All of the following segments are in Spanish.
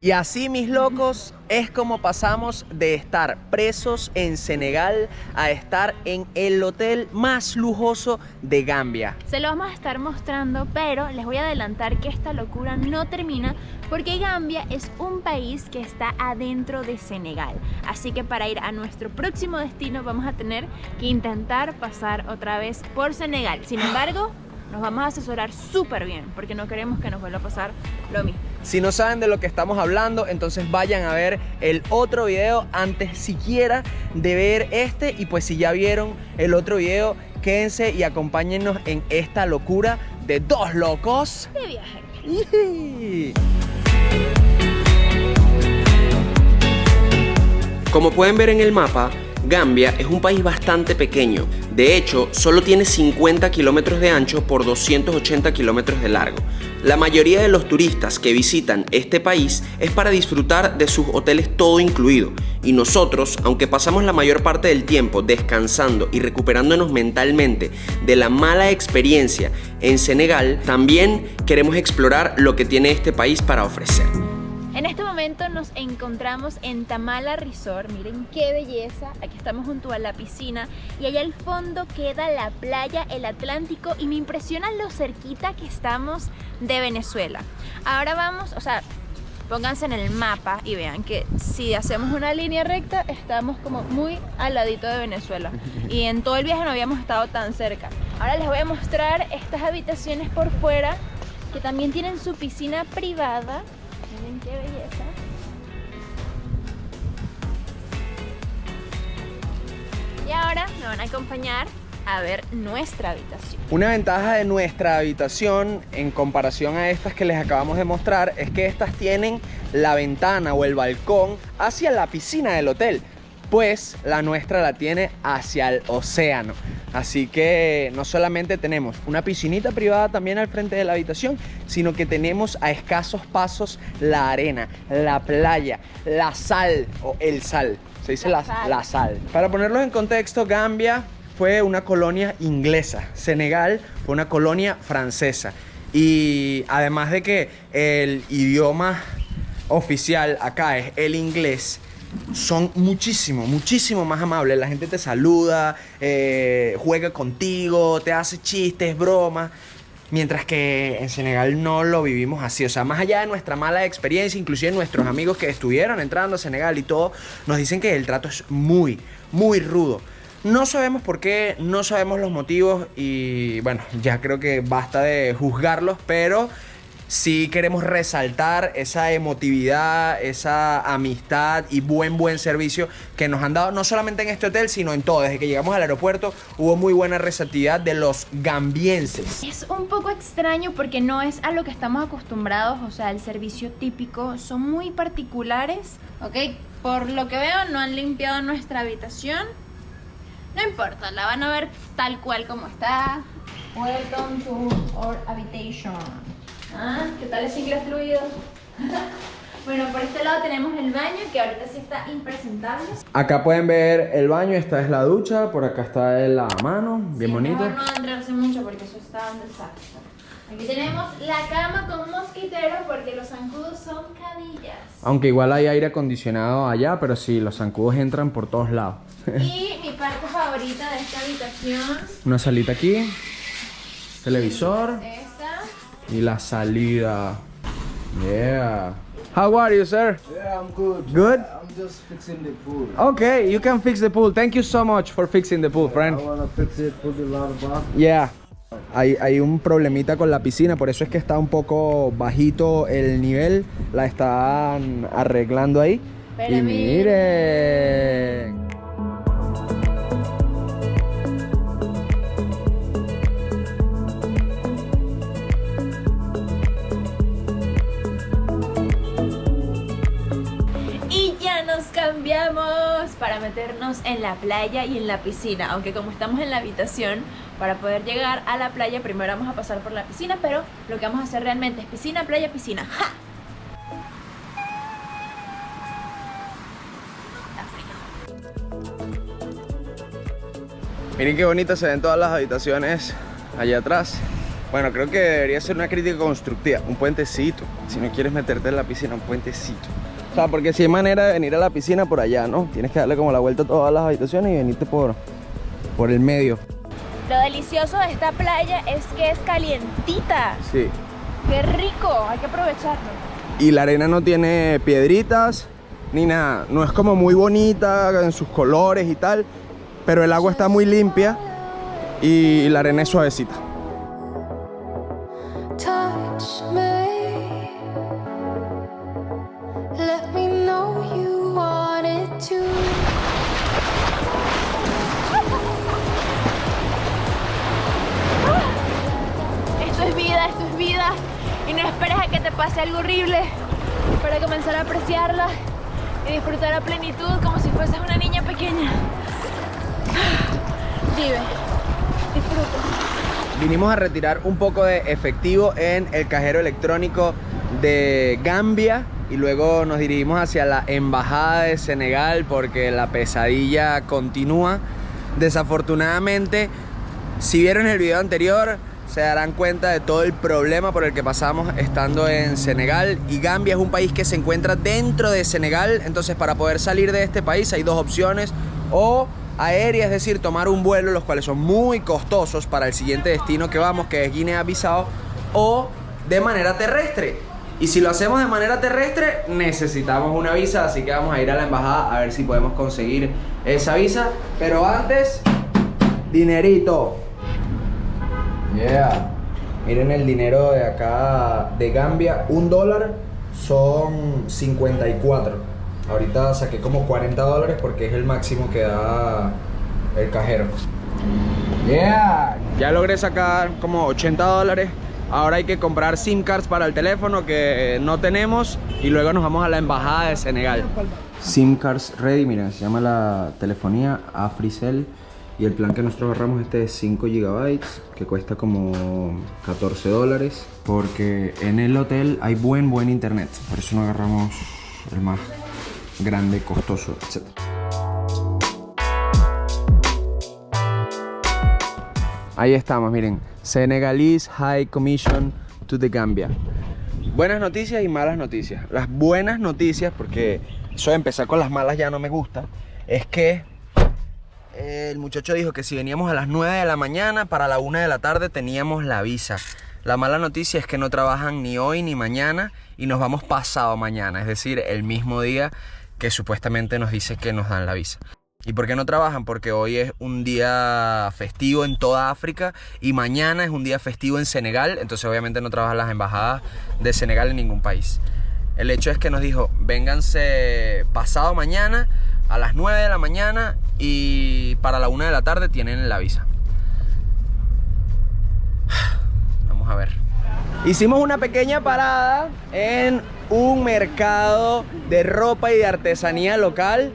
Y así, mis locos, es como pasamos de estar presos en Senegal a estar en el hotel más lujoso de Gambia. Se lo vamos a estar mostrando, pero les voy a adelantar que esta locura no termina porque Gambia es un país que está adentro de Senegal. Así que para ir a nuestro próximo destino vamos a tener que intentar pasar otra vez por Senegal. Sin embargo, nos vamos a asesorar súper bien porque no queremos que nos vuelva a pasar lo mismo. Si no saben de lo que estamos hablando, entonces vayan a ver el otro video antes siquiera de ver este. Y pues si ya vieron el otro video, quédense y acompáñennos en esta locura de dos locos De viaje. Como pueden ver en el mapa, Gambia es un país bastante pequeño. De hecho, solo tiene 50 kilómetros de ancho por 280 kilómetros de largo. La mayoría de los turistas que visitan este país es para disfrutar de sus hoteles todo incluido. Y nosotros, aunque pasamos la mayor parte del tiempo descansando y recuperándonos mentalmente de la mala experiencia en Senegal, también queremos explorar lo que tiene este país para ofrecer. En este momento nos encontramos en Tamala Resort. Miren qué belleza. Aquí estamos junto a la piscina y allá al fondo queda la playa, el Atlántico, y me impresiona lo cerquita que estamos de Venezuela. Ahora vamos, pónganse en el mapa y vean que si hacemos una línea recta estamos como muy al ladito de Venezuela y en todo el viaje no habíamos estado tan cerca. Ahora les voy a mostrar estas habitaciones por fuera que también tienen su piscina privada. Miren qué belleza. Y ahora me van a acompañar a ver nuestra habitación. Una ventaja de nuestra habitación en comparación a estas que les acabamos de mostrar es que estas tienen la ventana o el balcón hacia la piscina del hotel, pues la nuestra la tiene hacia el océano. Así que no solamente tenemos una piscinita privada también al frente de la habitación, sino que tenemos a escasos pasos la arena, la playa, la sal o el sal. Se dice la sal. Para ponerlos en contexto, Gambia fue una colonia inglesa, Senegal fue una colonia francesa. Y además de que el idioma oficial acá es el inglés, son muchísimo más amables. La gente te saluda, juega contigo, te hace chistes, bromas. Mientras que en Senegal no lo vivimos así. O sea, más allá de nuestra mala experiencia, inclusive nuestros amigos que estuvieron entrando a Senegal y todo, nos dicen que el trato es muy rudo. No sabemos por qué, no sabemos los motivos y bueno, ya creo que basta de juzgarlos, pero sí queremos resaltar esa emotividad, esa amistad y buen servicio que nos han dado no solamente en este hotel, sino en todo. Desde que llegamos al aeropuerto hubo muy buena receptividad de los gambienses. Es un poco extraño porque no es a lo que estamos acostumbrados, o sea, el servicio típico, son muy particulares, ¿ok? Por lo que veo no han limpiado nuestra habitación. No importa, la van a ver tal cual como está. Welcome to our habitation. ¿Qué tal ese inglés fluido? Bueno, por este lado tenemos el baño, que ahorita sí está impresentable. Acá pueden ver el baño, esta es la ducha, por acá está el lavamano, bien bonito. Mejor no adentrarse mucho porque eso está un desastre. Aquí tenemos la cama con mosquitero porque los zancudos son cadillas. Aunque igual hay aire acondicionado allá, pero sí, los zancudos entran por todos lados. Y mi parte favorita de esta habitación. Una salita aquí, televisor. Esta. Y la salida. Yeah. How are you, sir? Yeah, I'm good. Good? I'm just fixing the pool. Okay, you can fix the pool. Thank you so much for fixing the pool, friend. I wanna fix it, put the lava bath. Yeah. Hay un problemita con la piscina, por eso es que está un poco bajito el nivel. La están arreglando ahí. Pero y miren. Cambiamos para meternos en la playa y en la piscina, aunque como estamos en la habitación, para poder llegar a la playa primero vamos a pasar por la piscina, pero lo que vamos a hacer realmente es piscina, playa, piscina. ¡Ja! Está frío. Miren qué bonitas se ven todas las habitaciones allá atrás. Bueno, creo que debería ser una crítica constructiva. Un puentecito. Si no quieres meterte en la piscina, un puentecito. O sea, porque si hay manera de venir a la piscina por allá, ¿no? Tienes que darle como la vuelta a todas las habitaciones y venirte por el medio. Lo delicioso de esta playa es que es calientita. Sí. ¡Qué rico! Hay que aprovecharlo. Y la arena no tiene piedritas ni nada. No es como muy bonita en sus colores y tal, pero el agua está muy limpia y la arena es suavecita. Touch me. Let me know you wanted to. Esto es vida, esto es vida. Y no esperes a que te pase algo horrible para comenzar a apreciarla y disfrutar a plenitud como si fueses una niña pequeña. Vive, disfruta. Vinimos a retirar un poco de efectivo en el cajero electrónico de Gambia y luego nos dirigimos hacia la embajada de Senegal porque la pesadilla continúa. Desafortunadamente, si vieron el video anterior, se darán cuenta de todo el problema por el que pasamos estando en Senegal. Y Gambia es un país que se encuentra dentro de Senegal, entonces para poder salir de este país hay dos opciones: o aérea, es decir, tomar un vuelo, los cuales son muy costosos para el siguiente destino que vamos, que es Guinea-Bissau, o de manera terrestre. Y si lo hacemos de manera terrestre, necesitamos una visa, así que vamos a ir a la embajada a ver si podemos conseguir esa visa. Pero antes, dinerito. Yeah. Miren el dinero de acá de Gambia. $1 son 54. Ahorita saqué como $40 porque es el máximo que da el cajero. Yeah. Ya logré sacar como $80. Ahora hay que comprar SIM cards para el teléfono que no tenemos y luego nos vamos a la embajada de Senegal. SIM cards ready, miren, se llama la telefonía Africell. Y el plan que nosotros agarramos este es 5 GB, que cuesta como $14, porque en el hotel hay buen internet. Por eso no agarramos el más grande, costoso, etc. Ahí estamos, miren. Senegalese High Commission to the Gambia. Buenas noticias y malas noticias. Las buenas noticias, porque eso de empezar con las malas ya no me gusta, es que el muchacho dijo que si veníamos a las 9 de la mañana, para la 1 de la tarde teníamos la visa. La mala noticia es que no trabajan ni hoy ni mañana y nos vamos pasado mañana, es decir, el mismo día que supuestamente nos dice que nos dan la visa. ¿Y por qué no trabajan? Porque hoy es un día festivo en toda África y mañana es un día festivo en Senegal, entonces obviamente no trabajan las embajadas de Senegal en ningún país. El hecho es que nos dijo, vénganse pasado mañana a las 9 de la mañana y para la 1 de la tarde tienen la visa. Vamos a ver. Hicimos una pequeña parada en un mercado de ropa y de artesanía local.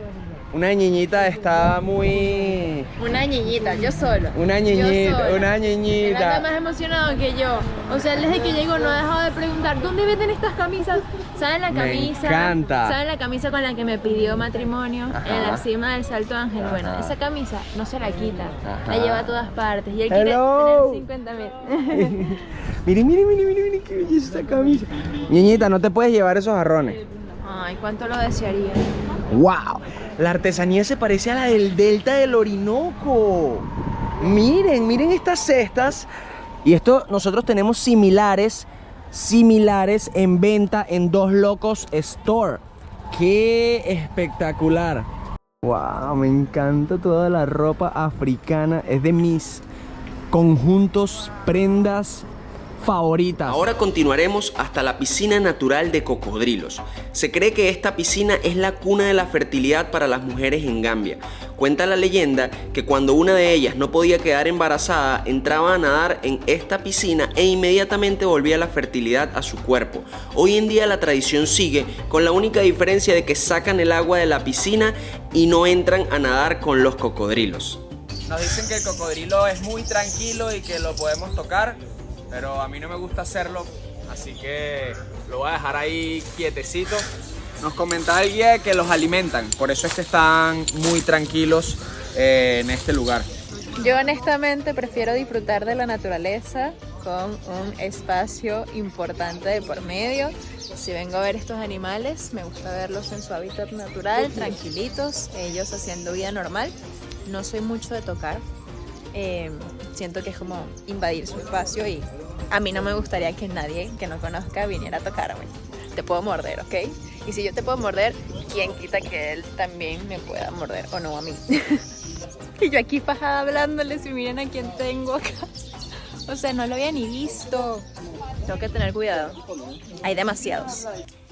Una niñita está muy... Una niñita, yo solo. Una niñita, una Él anda niñita. más emocionado que yo. O sea, él desde que llegó no ha dejado de preguntar ¿dónde venden estas camisas? ¿Saben la camisa? Me encanta. ¿Saben la camisa con la que me pidió matrimonio Ajá. en la cima del Salto Ángel? Bueno, Ajá. esa camisa no se la quita. Ajá. La lleva a todas partes. Y él Hello. quiere tener 50.000. Miren, qué belleza esta camisa. Niñita, no te puedes llevar esos jarrones. Ay, cuánto lo desearía. ¡Wow! La artesanía se parece a la del Delta del Orinoco. Miren estas cestas. Y esto nosotros tenemos similares en venta en Dos Locos Store. ¡Qué espectacular! ¡Wow! Me encanta toda la ropa africana. Es de mis conjuntos, prendas favoritas. Ahora continuaremos hasta la piscina natural de cocodrilos. Se cree que esta piscina es la cuna de la fertilidad para las mujeres en Gambia. Cuenta la leyenda que cuando una de ellas no podía quedar embarazada, entraba a nadar en esta piscina e inmediatamente volvía la fertilidad a su cuerpo. Hoy en día la tradición sigue, con la única diferencia de que sacan el agua de la piscina y no entran a nadar con los cocodrilos. Nos dicen que el cocodrilo es muy tranquilo y que lo podemos tocar, pero a mí no me gusta hacerlo, así que lo voy a dejar ahí quietecito. Nos comentaba el guía que los alimentan, por eso es que están muy tranquilos en este lugar. Yo honestamente prefiero disfrutar de la naturaleza con un espacio importante de por medio. Si vengo a ver estos animales, me gusta verlos en su hábitat natural, tranquilitos, ellos haciendo vida normal. No soy mucho de tocar, siento que es como invadir su espacio y a mí no me gustaría que nadie que no conozca viniera a tocarme. Te puedo morder, ¿ok? Y si yo te puedo morder, ¿quién quita que él también me pueda morder o no a mí? Y yo aquí fajada hablándoles y miren a quién tengo acá. O sea, no lo había ni visto. Tengo que tener cuidado. Hay demasiados.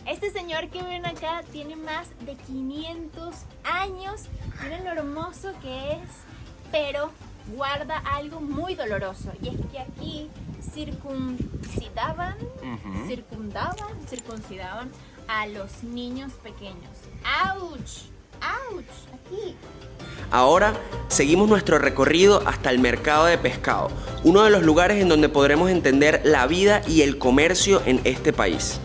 Este señor que ven acá tiene más de 500 años. Miren lo hermoso que es, pero guarda algo muy doloroso. Y es que aquí circuncidaban a los niños pequeños. ¡Auch! ¡Auch! Aquí. Ahora seguimos nuestro recorrido hasta el mercado de pescado, uno de los lugares en donde podremos entender la vida y el comercio en este país.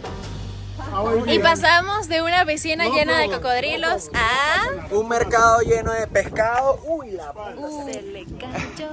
Y pasamos de una piscina llena de cocodrilos a... un mercado lleno de pescado. ¡Uy, la Se le cayó.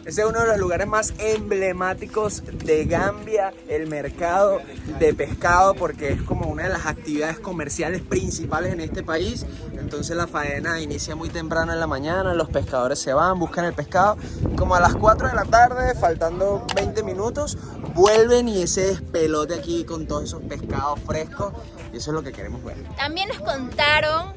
Ese es uno de los lugares más emblemáticos de Gambia, el mercado de pescado, porque es como una de las actividades comerciales principales en este país. Entonces la faena inicia muy temprano en la mañana, los pescadores se van, buscan el pescado, y como a las 4 de la tarde, faltando 20 minutos, vuelven y ese despelote aquí con todos esos pescados frescos, y eso es lo que queremos ver. También nos contaron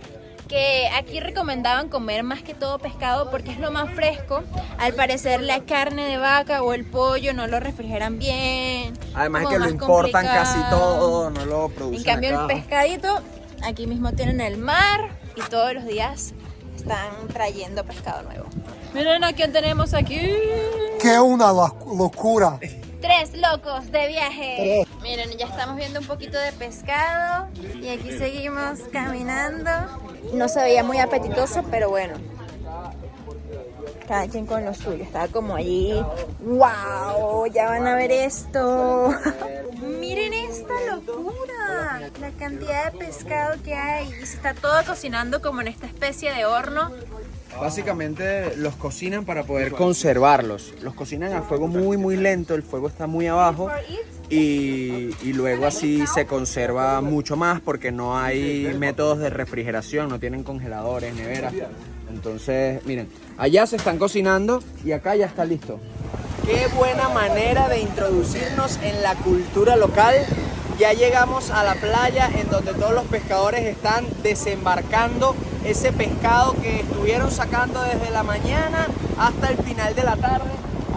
que aquí recomendaban comer más que todo pescado porque es lo más fresco. Al parecer la carne de vaca o el pollo no lo refrigeran bien. Además es como que lo más importan casi complicado. todo, no lo producen En cambio acá. el pescadito, aquí mismo tienen el mar y todos los días están trayendo pescado nuevo. Miren a quién tenemos aquí. ¡Qué una locura! 3 locos de viaje. Miren, ya estamos viendo un poquito de pescado y aquí seguimos caminando. No se veía muy apetitoso, pero bueno. Cada quien con lo suyo. Estaba como allí. ¡Wow! Ya van a ver esto. Miren esta locura. La cantidad de pescado que hay. Y se está todo cocinando como en esta especie de horno. Básicamente los cocinan para poder conservarlos. Los cocinan a fuego muy lento, el fuego está muy abajo y luego así se conserva mucho más porque no hay métodos de refrigeración, no tienen congeladores, neveras. Entonces, miren, allá se están cocinando y acá ya está listo. Qué buena manera de introducirnos en la cultura local. Ya llegamos a la playa en donde todos los pescadores están desembarcando ese pescado que estuvieron sacando desde la mañana hasta el final de la tarde.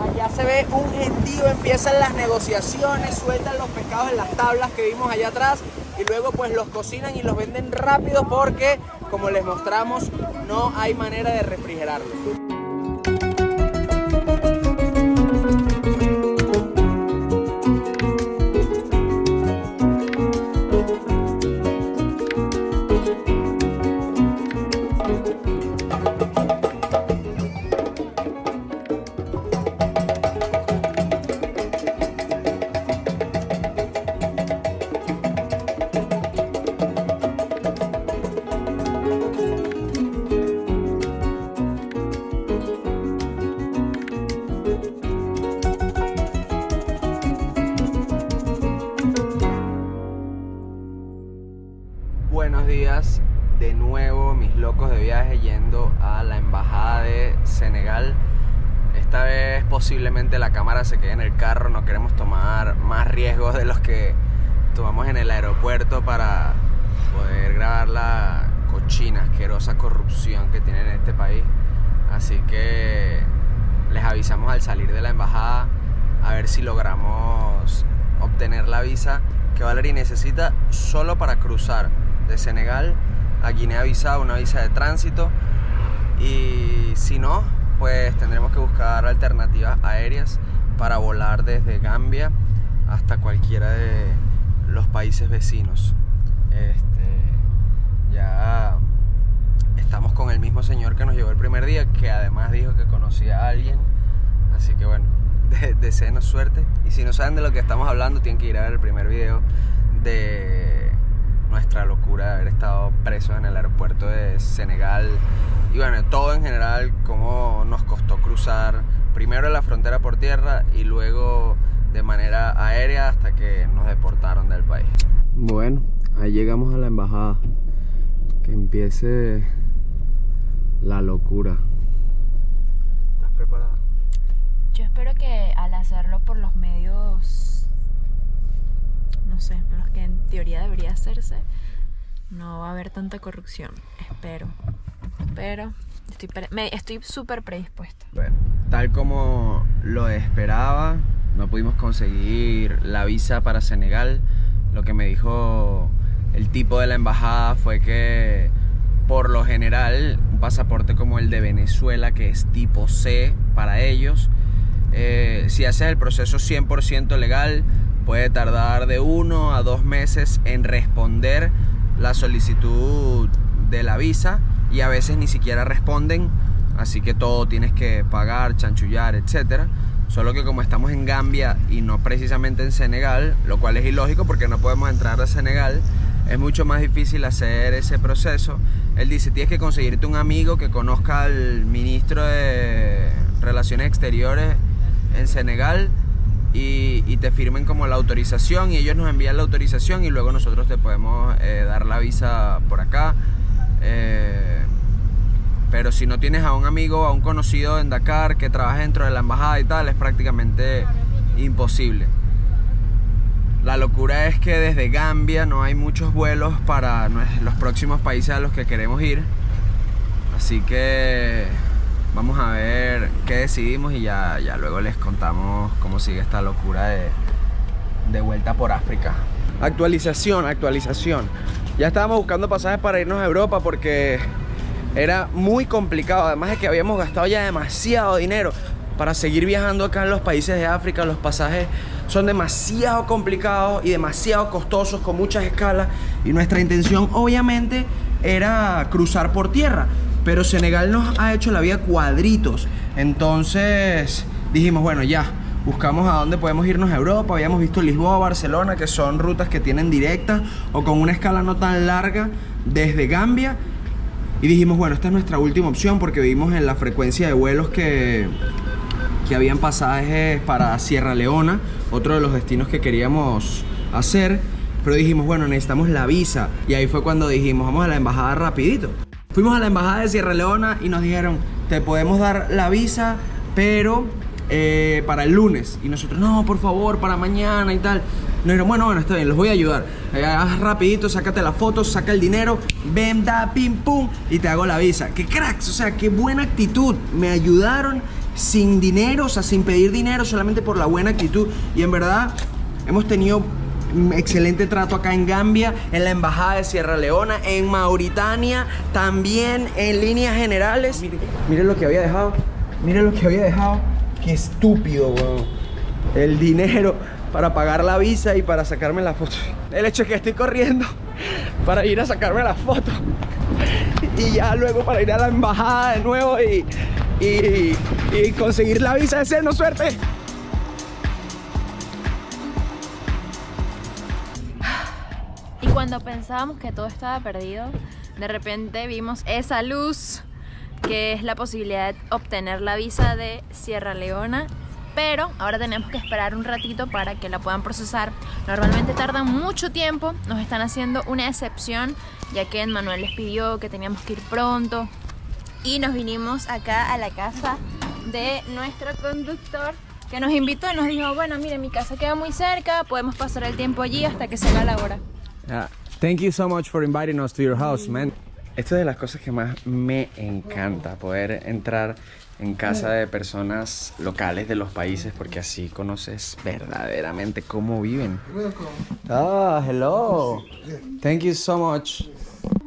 Allá se ve un gentío, empiezan las negociaciones, sueltan los pescados en las tablas que vimos allá atrás y luego pues los cocinan y los venden rápido porque, como les mostramos, no hay manera de refrigerarlos. Buenos días, de nuevo mis locos de viaje yendo a la embajada de Senegal. Esta vez posiblemente la cámara se quede en el carro, no queremos tomar más riesgos de los que tomamos en el aeropuerto para poder grabar la cochina, asquerosa corrupción que tienen en este país. Así que les avisamos al salir de la embajada a ver si logramos obtener la visa que Valerie necesita solo para cruzar de Senegal a Guinea-Bissau, una visa de tránsito, y si no, pues tendremos que buscar alternativas aéreas para volar desde Gambia hasta cualquiera de los países vecinos. Ya estamos con el mismo señor que nos llevó el primer día, que además dijo que conocía a alguien, así que bueno, deseenos suerte, y si no saben de lo que estamos hablando tienen que ir a ver el primer video de nuestra locura de haber estado presos en el aeropuerto de Senegal y bueno, todo en general, cómo nos costó cruzar primero la frontera por tierra y luego de manera aérea hasta que nos deportaron del país. Bueno, ahí llegamos a la embajada. Que empiece la locura. ¿Estás preparada? Yo espero que al hacerlo por los medios, no sé, los que en teoría debería hacerse, no va a haber tanta corrupción. Espero. Estoy súper predispuesta. Bueno, tal como lo esperaba, no pudimos conseguir la visa para Senegal. Lo que me dijo el tipo de la embajada fue que por lo general un pasaporte como el de Venezuela, que es tipo C para ellos, si haces el proceso 100% legal, puede tardar de 1 a 2 meses en responder la solicitud de la visa y a veces ni siquiera responden, así que todo tienes que pagar, chanchullar, etc. Solo que como estamos en Gambia y no precisamente en Senegal, lo cual es ilógico porque no podemos entrar a Senegal, es mucho más difícil hacer ese proceso. Él dice, tienes que conseguirte un amigo que conozca al ministro de Relaciones Exteriores en Senegal y te firmen como la autorización y ellos nos envían la autorización y luego nosotros te podemos dar la visa por acá. Pero si no tienes a un amigo o a un conocido en Dakar que trabaje dentro de la embajada y tal, es prácticamente imposible. La locura es que desde Gambia no hay muchos vuelos para los próximos países a los que queremos ir. Así que vamos a ver qué decidimos y ya luego les contamos cómo sigue esta locura de vuelta por África. Actualización. Ya estábamos buscando pasajes para irnos a Europa porque era muy complicado. Además de que habíamos gastado ya demasiado dinero para seguir viajando acá en los países de África. Los pasajes son demasiado complicados y demasiado costosos, con muchas escalas, y nuestra intención obviamente era cruzar por tierra, pero Senegal nos ha hecho la vida cuadritos. Entonces dijimos, bueno, ya buscamos a dónde podemos irnos a Europa. Habíamos visto Lisboa, Barcelona, que son rutas que tienen directas o con una escala no tan larga desde Gambia. Y dijimos, bueno, esta es nuestra última opción porque vimos en la frecuencia de vuelos que habían pasajes para Sierra Leona, otro de los destinos que queríamos hacer. Pero dijimos, bueno, necesitamos la visa. Y ahí fue cuando dijimos, vamos a la embajada rapidito. Fuimos a la embajada de Sierra Leona y nos dijeron, te podemos dar la visa, pero para el lunes. Y nosotros, no, por favor, para mañana y tal. Nos dijeron, bueno, está bien, los voy a ayudar. Haz rapidito, sácate las fotos, saca el dinero, ven, da, pim, pum, y te hago la visa. ¡Qué cracks! O sea, qué buena actitud. Me ayudaron sin dinero, o sea, sin pedir dinero, solamente por la buena actitud. Y en verdad, hemos tenido excelente trato acá en Gambia, en la embajada de Sierra Leona, en Mauritania, también en líneas generales. Miren lo que había dejado. Miren lo que había dejado. Qué estúpido, weón. El dinero para pagar la visa y para sacarme la foto. El hecho es que estoy corriendo para ir a sacarme la foto y ya luego para ir a la embajada de nuevo y conseguir la visa. Deseando suerte. Y cuando pensábamos que todo estaba perdido, de repente vimos esa luz, que es la posibilidad de obtener la visa de Sierra Leona. Pero ahora tenemos que esperar un ratito para que la puedan procesar. Normalmente tardan mucho tiempo. Nos están haciendo una excepción, ya que Manuel les pidió que teníamos que ir pronto. Y nos vinimos acá a la casa de nuestro conductor, que nos invitó y nos dijo, bueno, mire, mi casa queda muy cerca, podemos pasar el tiempo allí hasta que sea la hora. Thank you so much for inviting us to your house, man. Esto es de las cosas que más me encanta, poder entrar en casa de personas locales de los países, porque así conoces verdaderamente cómo viven. Hello. Thank you so much.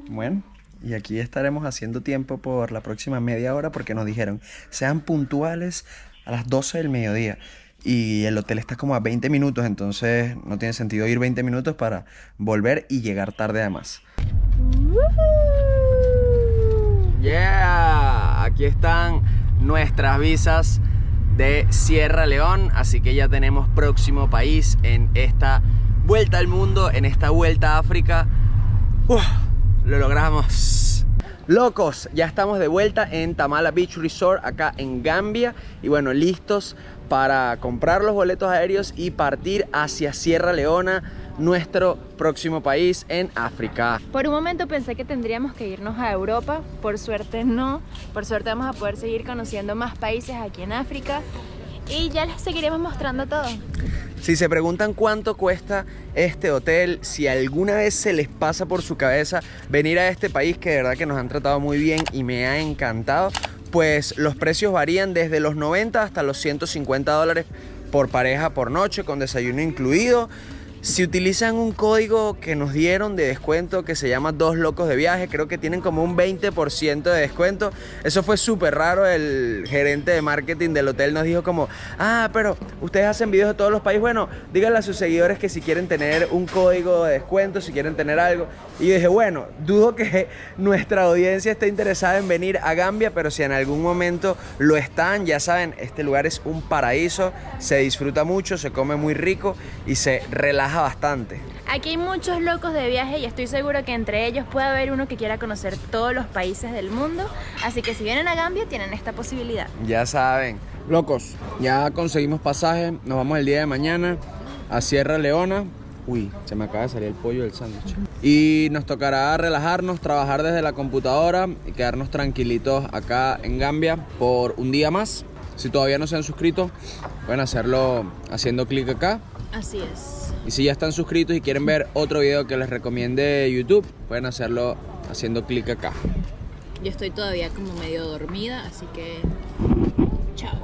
Bueno, y aquí estaremos haciendo tiempo por la próxima media hora porque nos dijeron, sean puntuales a las 12 del mediodía. Y el hotel está como a 20 minutos, entonces no tiene sentido ir 20 minutos para volver y llegar tarde además. Yeah, aquí están nuestras visas de Sierra León, así que ya tenemos próximo país en esta vuelta al mundo, en esta vuelta a África. Lo logramos. Locos, ya estamos de vuelta en Tamala Beach Resort, acá en Gambia. Y bueno, listos para comprar los boletos aéreos y partir hacia Sierra Leona, nuestro próximo país en África. Por un momento pensé que tendríamos que irnos a Europa, por suerte no. Por suerte vamos a poder seguir conociendo más países aquí en África y ya les seguiremos mostrando todo. Si se preguntan cuánto cuesta este hotel, si alguna vez se les pasa por su cabeza venir a este país, que de verdad que nos han tratado muy bien y me ha encantado, pues los precios varían desde los 90 hasta los $150 por pareja por noche, con desayuno incluido. Si utilizan un código que nos dieron de descuento que se llama 2 locos de viaje, creo que tienen como un 20% de descuento. Eso fue súper raro. El gerente de marketing del hotel nos dijo como, pero ustedes hacen videos de todos los países. Bueno, díganle a sus seguidores que si quieren tener un código de descuento, si quieren tener algo. Y yo dije, bueno, dudo que nuestra audiencia esté interesada en venir a Gambia, pero si en algún momento lo están, ya saben, este lugar es un paraíso, se disfruta mucho, se come muy rico y se relaja bastante. Aquí hay muchos locos de viaje y estoy seguro que entre ellos puede haber uno que quiera conocer todos los países del mundo. Así que si vienen a Gambia tienen esta posibilidad. Ya saben. Locos, ya conseguimos pasaje, nos vamos el día de mañana a Sierra Leona. Uy, se me acaba de salir el pollo del sándwich. Y nos tocará relajarnos, trabajar desde la computadora y quedarnos tranquilitos acá en Gambia por un día más. Si todavía no se han suscrito, pueden hacerlo haciendo clic acá. Así es. Y si ya están suscritos y quieren ver otro video que les recomiende YouTube, pueden hacerlo haciendo clic acá. Yo estoy todavía como medio dormida, así que chao.